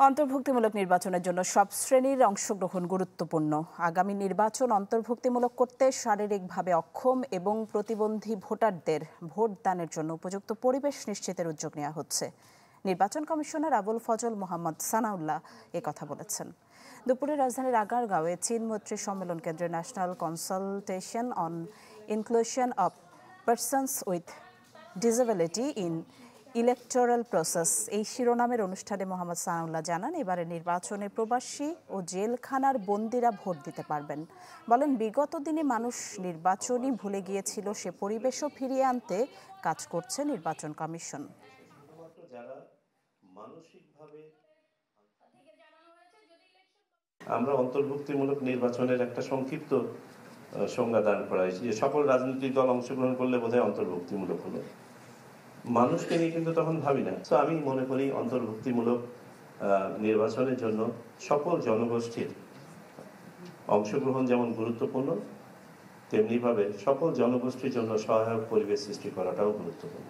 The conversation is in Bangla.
অন্তর্ভুক্তিমূলক নির্বাচনের জন্য সব শ্রেণীর অংশগ্রহণ গুরুত্বপূর্ণ। আগামী নির্বাচন অন্তর্ভুক্তিমূলক করতে শারীরিকভাবে অক্ষম এবং প্রতিবন্ধী ভোটারদের ভোটদানের জন্য উপযুক্ত পরিবেশ নিশ্চিতের উদ্যোগ নেওয়া হচ্ছে। নির্বাচন কমিশনার আবুল ফজল মোহাম্মদ সানাউল্লাহ কথা বলেছেন। দুপুরে রাজধানীর আগারগাঁওয়ে চীন মৈত্রী সম্মেলন কেন্দ্রে national consultation on inclusion of persons with disability in electoral process এই শিরোনামের অনুষ্ঠানে মোহাম্মদ সানাউল্লাহ জানান, এবারে নির্বাচনে প্রবাসী ও জেলখানার বন্দীরা ভোট দিতে পারবেন। বলেন, বিগত দিনে মানুষ নির্বাচনই ভুলে গিয়েছিল, সে পরিবেশও ফিরিয়ে আনতে কাজ করছে নির্বাচন কমিশন। আমরা অন্তর্ভুক্তিমূলক নির্বাচনের একটা সংক্ষিপ্ত সংজ্ঞা দান করাই যে সকল রাজনৈতিক দল অংশগ্রহণ করলে বোধহয় অন্তর্ভুক্তিমূলক হলো। মানুষকে নিয়ে কিন্তু তখন ভাবি না। তো আমি মনে করি অন্তর্ভুক্তিমূলক নির্বাচনের জন্য সকল জনগোষ্ঠীর অংশগ্রহণ যেমন গুরুত্বপূর্ণ, তেমনিভাবে সকল জনগোষ্ঠীর জন্য সহায়ক পরিবেশ সৃষ্টি করাটাও গুরুত্বপূর্ণ।